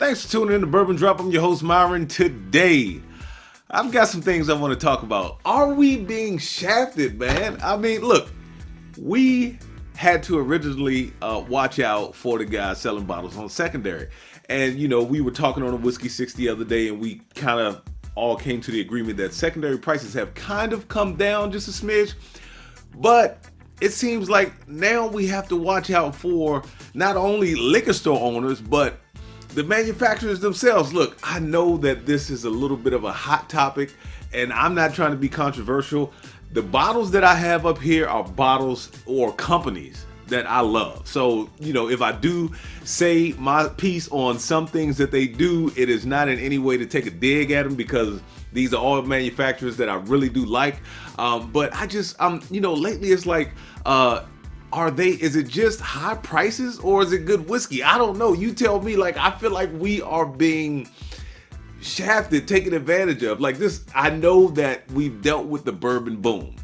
Thanks for tuning in to Bourbon Drop. I'm your host, Myron. Today, I've got some things I want to talk about. Are we being shafted, man? I mean, look, we had to originally watch out for the guys selling bottles on secondary. And, you know, we were talking on a Whiskey 60 the other day, and we kind of all came to the agreement that secondary prices have kind of come down just a smidge. But it seems like now we have to watch out for not only liquor store owners, but the manufacturers themselves. Look, I know that this is a little bit of a hot topic, and I'm not trying to be controversial. The bottles that I have up here are bottles or companies that I love. So, you know, if I do say my piece on some things that they do, it is not in any way to take a dig at them, because these are all manufacturers that I really do like. But you know, lately it's like, is it just high prices or is it good whiskey? I don't know. You tell me. Like, I feel like we are being shafted, taken advantage of. Like this, I know that we've dealt with the bourbon boom.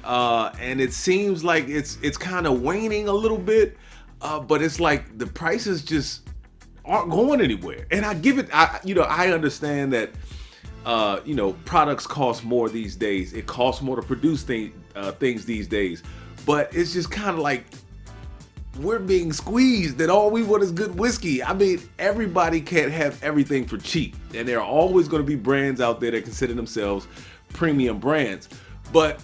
And it seems like it's kind of waning a little bit. But it's like the prices just aren't going anywhere. And I understand that products cost more these days. It costs more to produce things these days. But it's just kind of like we're being squeezed, and all we want is good whiskey. I mean, everybody can't have everything for cheap. And there are always going to be brands out there that consider themselves premium brands. But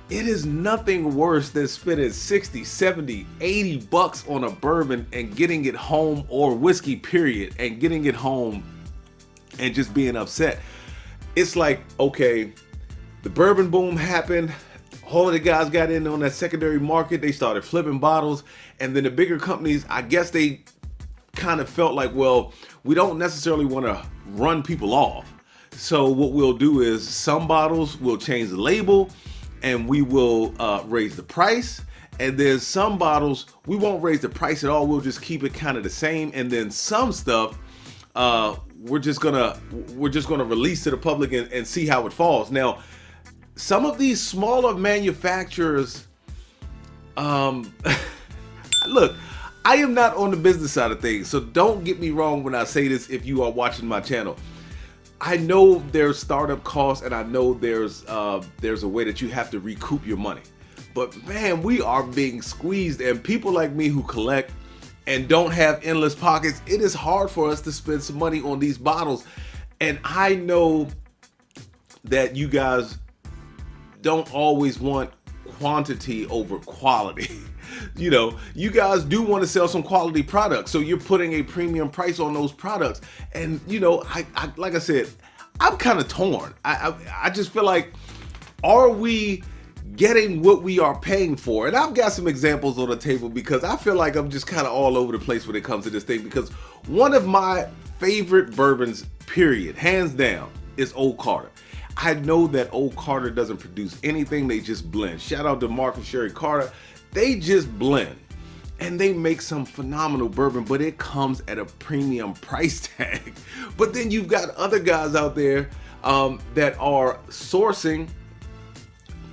it is nothing worse than spending 60, 70, 80 bucks on a bourbon and getting it home, or whiskey period, and getting it home and just being upset. It's like, okay, the bourbon boom happened. All of the guys got in on that secondary market. They started flipping bottles. And then the bigger companies, I guess they kind of felt like, well, we don't necessarily want to run people off. So what we'll do is some bottles we'll change the label and we will raise the price. And then some bottles we won't raise the price at all. We'll just keep it kind of the same. And then some stuff we're just gonna release to the public and see how it falls. Now, some of these smaller manufacturers, look, I am not on the business side of things, so don't get me wrong when I say this if you are watching my channel. I know there's startup costs, and I know there's a way that you have to recoup your money. But man, we are being squeezed, and people like me who collect and don't have endless pockets, it is hard for us to spend some money on these bottles. And I know that you guys don't always want quantity over quality. You know, you guys do want to sell some quality products, so you're putting a premium price on those products. And you know, I like I said, I'm kind of torn. I just feel like, are we getting what we are paying for? And I've got some examples on the table, because I feel like I'm just kind of all over the place when it comes to this thing. Because one of my favorite bourbons, period, hands down, is Old Carter. I know that Old Carter doesn't produce anything, they just blend. Shout out to Mark and Sherry Carter. They just blend and they make some phenomenal bourbon, but it comes at a premium price tag. But then you've got other guys out there that are sourcing,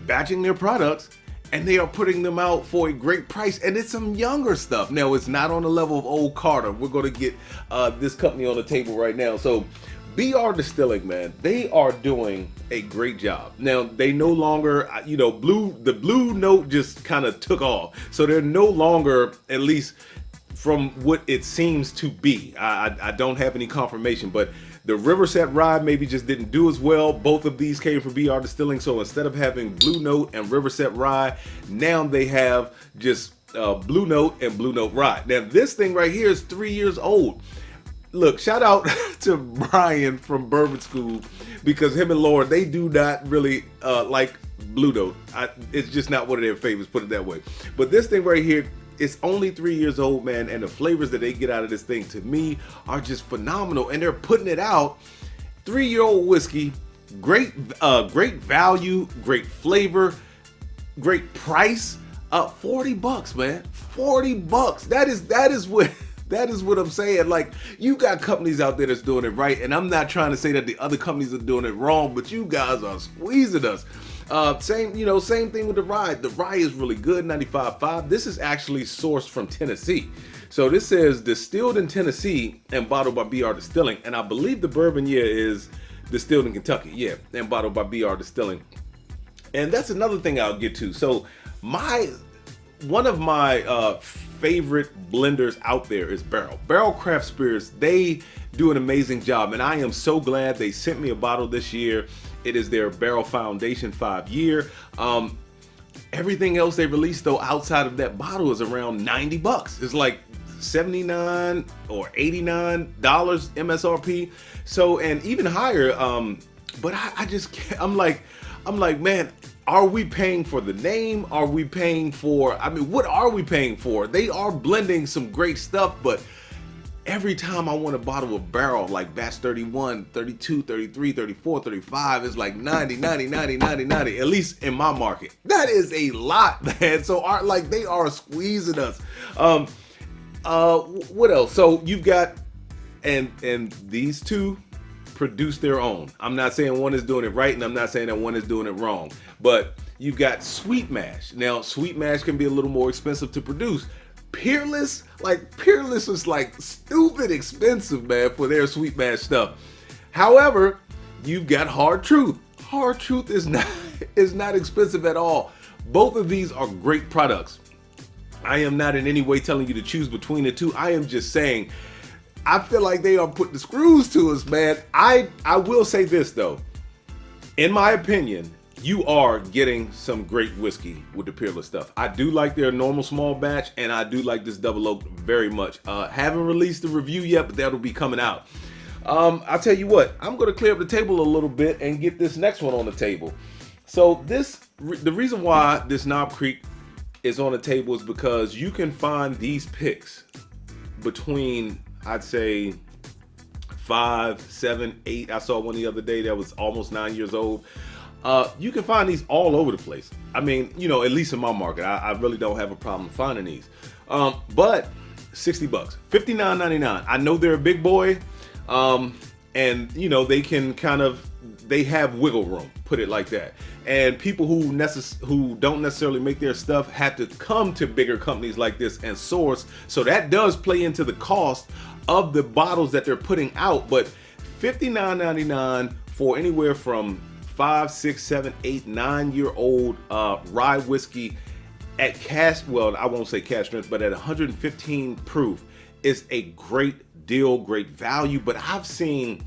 batching their products, and they are putting them out for a great price. And it's some younger stuff. Now, it's not on the level of Old Carter. We're going to get this company on the table right now. So BR Distilling, man, they are doing a great job. Now, they no longer, the blue note just kind of took off. So they're no longer, at least from what it seems to be. I don't have any confirmation, but the Riverset Rye maybe just didn't do as well. Both of these came from BR Distilling. So instead of having Blue Note and Riverset Rye, now they have just Blue Note and Blue Note Rye. Now, this thing right here is 3 years old. Look, shout out to Brian from Bourbon School, because him and Lauren, they do not really like Blue Note. It's just not one of their favorites, put it that way. But this thing right here, it's only 3 years old, man, and the flavors that they get out of this thing, to me, are just phenomenal. And they're putting it out, 3-year-old whiskey, great value, great flavor, great price. 40 bucks, man, 40 bucks. That is what I'm saying. Like, you got companies out there that's doing it right, and I'm not trying to say that the other companies are doing it wrong, but you guys are squeezing us. Same thing with the rye. The rye is really good, 95.5. This is actually sourced from Tennessee. So this says distilled in Tennessee and bottled by BR Distilling, and I believe the bourbon is distilled in Kentucky, and bottled by BR Distilling. And that's another thing I'll get to. So one of my favorite blenders out there is Barrel. Barrel Craft Spirits. They do an amazing job, and I am so glad they sent me a bottle this year. It is their Barrel Foundation 5-year. Everything else they released though outside of that bottle is around $90. It's like $79 or $89 MSRP. So, and even higher. But I just can't. I'm like, man, are we paying for the name? Are we paying for, I mean, what are we paying for? They are blending some great stuff, but every time I want a bottle of Barrel, like batch 31, 32, 33, 34, 35, it's like 90, 90, 90, 90, 90, at least in my market. That is a lot, man. So they are squeezing us. What else? So you've got, and these two produce their own. I'm not saying one is doing it right, and I'm not saying that one is doing it wrong, but you've got Sweet Mash. Now, Sweet Mash can be a little more expensive to produce. Peerless was like stupid expensive, man, for their Sweet Mash stuff. However, you've got Hard Truth. Hard Truth is not expensive at all. Both of these are great products. I am not in any way telling you to choose between the two. I am just saying, I feel like they are putting the screws to us, man. I will say this though, in my opinion, you are getting some great whiskey with the Peerless stuff. I do like their normal small batch, and I do like this double oak very much. Haven't released the review yet, but that'll be coming out. I'll tell you what, I'm gonna clear up the table a little bit and get this next one on the table. So the reason why this Knob Creek is on the table is because you can find these picks between, I'd say, 5, 7, 8. I saw one the other day that was almost 9 years old. You can find these all over the place. I mean, you know, at least in my market, I really don't have a problem finding these. But $60, $59.99. I know they're a big boy, and you know they can they have wiggle room, put it like that. And people who don't necessarily make their stuff have to come to bigger companies like this and source. So that does play into the cost of the bottles that they're putting out. But $59.99 for anywhere from 5, 6, 7, 8, 9-year-old rye whiskey at I won't say cask strength, but at 115 proof is a great deal, great value. But I've seen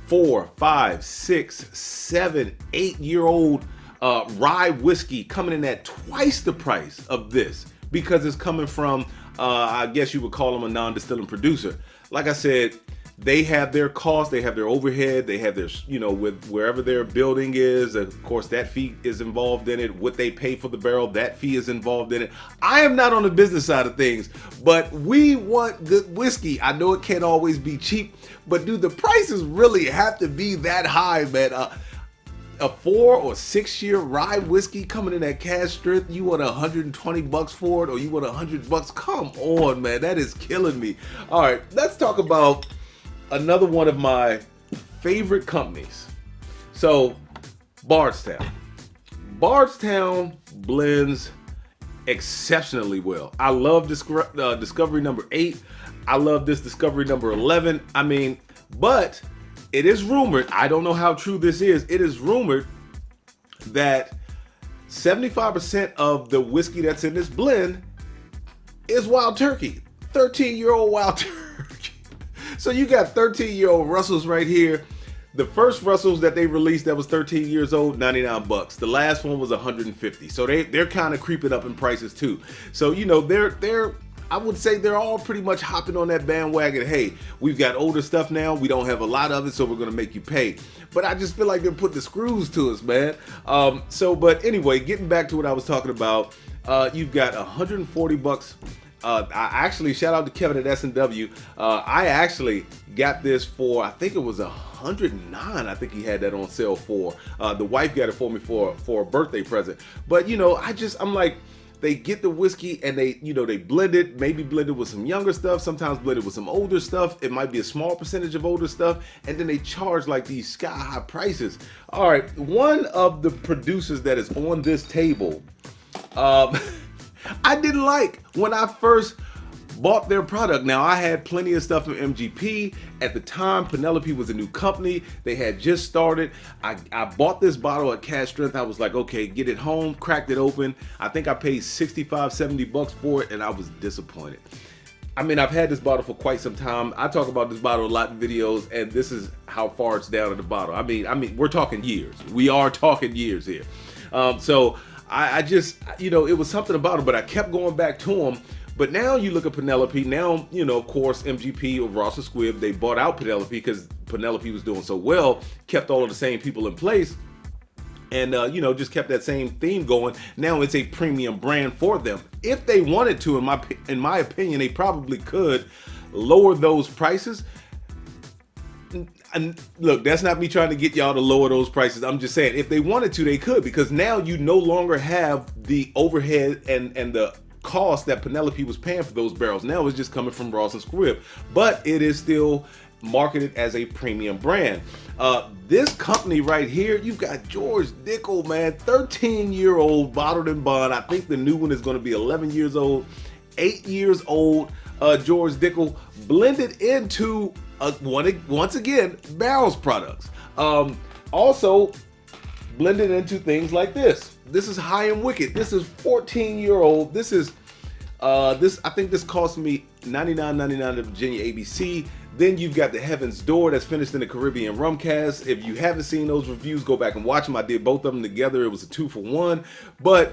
4, 5, 6, 7, 8-year-old rye whiskey coming in at twice the price of this because it's coming from, I guess you would call them a non-distilling producer. Like I said, they have their costs, they have their overhead, they have their, you know, with wherever their building is, of course that fee is involved in it. What they pay for the barrel, that fee is involved in it. I am not on the business side of things, but we want good whiskey. I know it can't always be cheap, but do the prices really have to be that high, man? A 4 or 6 year rye whiskey coming in at cask strength, you want $120 for it, or you want $100? Come on, man, that is killing me. All right, let's talk about another one of my favorite companies. So, Bardstown. Bardstown blends exceptionally well. I love Discovery number 8. I love this Discovery number 11. I mean, but it is rumored, I don't know how true this is, it is rumored that 75% of the whiskey that's in this blend is Wild Turkey. 13-year-old Wild Turkey. So you got 13-year-old Russells right here. The first Russells that they released that was 13 years old, $99. The last one was $150. So they're kind of creeping up in prices too. So you know they're I would say they're all pretty much hopping on that bandwagon. Hey, we've got older stuff now. We don't have a lot of it, so we're gonna make you pay. But I just feel like they're putting the screws to us, man. But anyway, getting back to what I was talking about, you've got $140. I actually, shout out to Kevin at S&W. I actually got this for, I think it was $109. I think he had that on sale for. The wife got it for me for a birthday present. But you know, I'm like, they get the whiskey and they blend it, maybe blended with some younger stuff, sometimes blended with some older stuff. It might be a small percentage of older stuff, and then they charge like these sky high prices. All right, one of the producers that is on this table, I didn't like when I first bought their product. Now, I had plenty of stuff from MGP. At the time, Penelope was a new company. They had just started. I bought this bottle at Cash Strength. I was like, okay, get it home, cracked it open. I think I paid 65, 70 bucks for it, and I was disappointed. I mean, I've had this bottle for quite some time. I talk about this bottle a lot in videos, and this is how far it's down in the bottle. I mean, we're talking years. We are talking years here. So I just, it was something about it, but I kept going back to them. But now you look at Penelope. Now, of course, MGP or Ross and Squibb, they bought out Penelope because Penelope was doing so well, kept all of the same people in place. And, just kept that same theme going. Now it's a premium brand for them. If they wanted to, in my opinion, they probably could lower those prices. And look, that's not me trying to get y'all to lower those prices. I'm just saying, if they wanted to, they could, because now you no longer have the overhead and the cost that Penelope was paying for those barrels. Now it's just coming from Ross and Squibb, but it is still marketed as a premium brand. This company right here, you've got George Dickel, man, 13-year-old bottled in bond. I think the new one is going to be 11 years old, 8 years old. George Dickel blended into once again Barrels products. Also blended into things like this. This is High and Wicked. This is 14-year-old. This is I think this cost me $99.99 at Virginia ABC. Then you've got the Heaven's Door that's finished in the Caribbean rum cast. If you haven't seen those reviews, go back and watch them. I did both of them together. It was a 2-for-1, but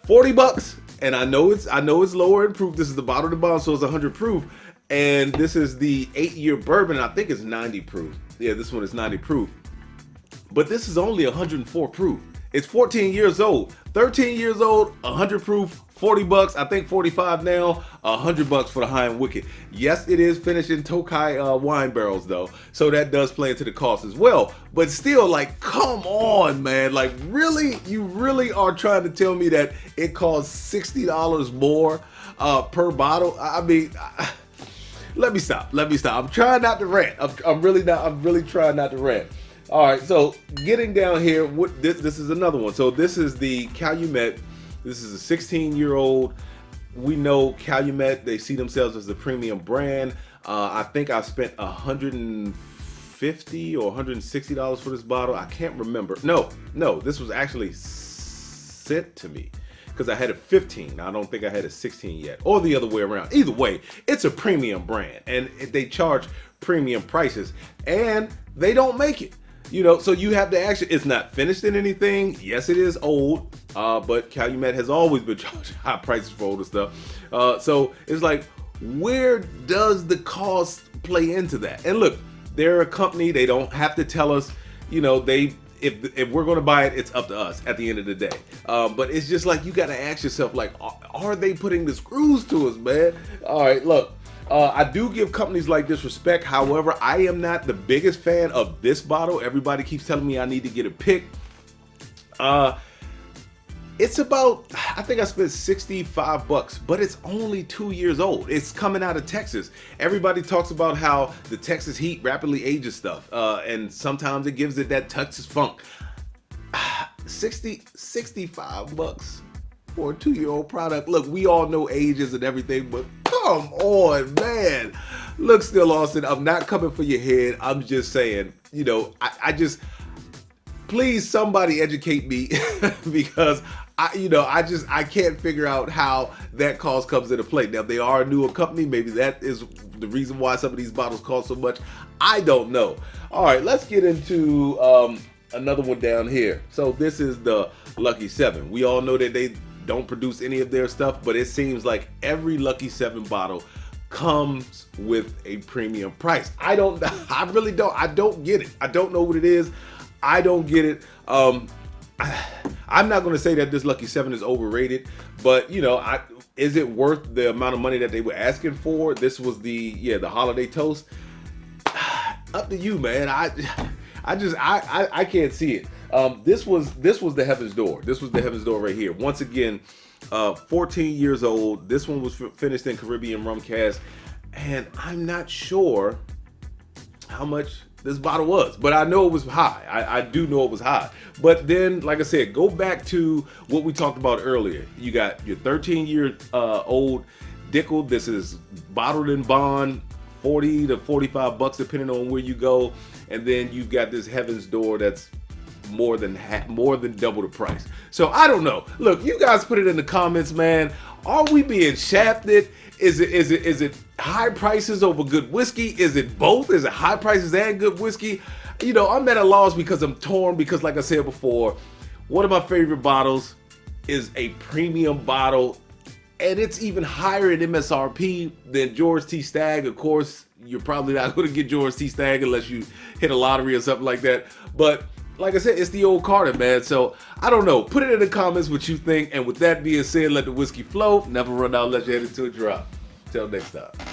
40 bucks. And I know it's lower in proof. This is the bottle to bottle, so it's 100 proof. And this is the 8-year bourbon. I think it's 90 proof. Yeah, this one is 90 proof. But this is only 104 proof. It's 14 years old, 13 years old, 100 proof, 40 bucks. I think 45 now, 100 bucks for the High and Wicked. Yes, it is finished in Tokai wine barrels though, so that does play into the cost as well. But still, like, come on, man. Like, really? You really are trying to tell me that it costs $60 more per bottle? I mean, let me stop. I'm trying not to rant. I'm really trying not to rant. All right, so getting down here, this is another one. So this is the Calumet. This is a 16-year-old. We know Calumet, they see themselves as a premium brand. I think I spent $150 or $160 for this bottle. I can't remember. No, this was actually sent to me because I had a 15. I don't think I had a 16 yet, or the other way around. Either way, it's a premium brand, and they charge premium prices, and they don't make it. So you have to actually, it's not finished in anything. Yes, it is old, but Calumet has always been charging high prices for older stuff. So it's like, where does the cost play into that? And look, they're a company, they don't have to tell us, if we're going to buy it, it's up to us at the end of the day. But it's just like, you got to ask yourself, like, are they putting the screws to us, man? All right, look. I do give companies like this respect. However, I am not the biggest fan of this bottle. Everybody keeps telling me I need to get a pick. It's about, I think I spent 65 bucks, but it's only 2 years old. It's coming out of Texas. Everybody talks about how the Texas heat rapidly ages stuff, and sometimes it gives it that Texas funk. 65 bucks for a 2-year-old product. Look, we all know ages and everything, but come on, man. Look, Still Austin, I'm not coming for your head. I'm just saying, please somebody educate me because I can't figure out how that cost comes into play. Now, they are a newer company. Maybe that is the reason why some of these bottles cost so much. I don't know. All right, let's get into another one down here. So this is the Lucky 7. We all know that they don't produce any of their stuff, but it seems like every Lucky 7 bottle comes with a premium price. I don't get it. I don't know what it is. I don't get it. I'm not going to say that this Lucky 7 is overrated, but is it worth the amount of money that they were asking for? This was the holiday toast. Up to you, man. I can't see it. This was the Heaven's Door. This was the Heaven's Door right here. Once again, 14 years old. This one was finished in Caribbean rum cast, and I'm not sure how much this bottle was, but I know it was high. I do know it was high. But then, like I said, go back to what we talked about earlier. You got your 13-year old. Dickel. This is bottled in bond, 40 to 45 bucks depending on where you go. And then you've got this Heaven's Door that's more than double the price. So I don't know. Look, you guys put it in the comments, man. Are we being shafted? Is it high prices over good whiskey? Is it both? Is it high prices and good whiskey? You know, I'm at a loss because I'm torn because, like I said before, one of my favorite bottles is a premium bottle, and it's even higher in MSRP than George T. Stagg. Of course, you're probably not going to get George T. Stagg unless you hit a lottery or something like that. But like I said, it's the old Carter, man. So I don't know. Put it in the comments what you think. And with that being said, let the whiskey flow. Never run out unless you head into a drop. Till next time.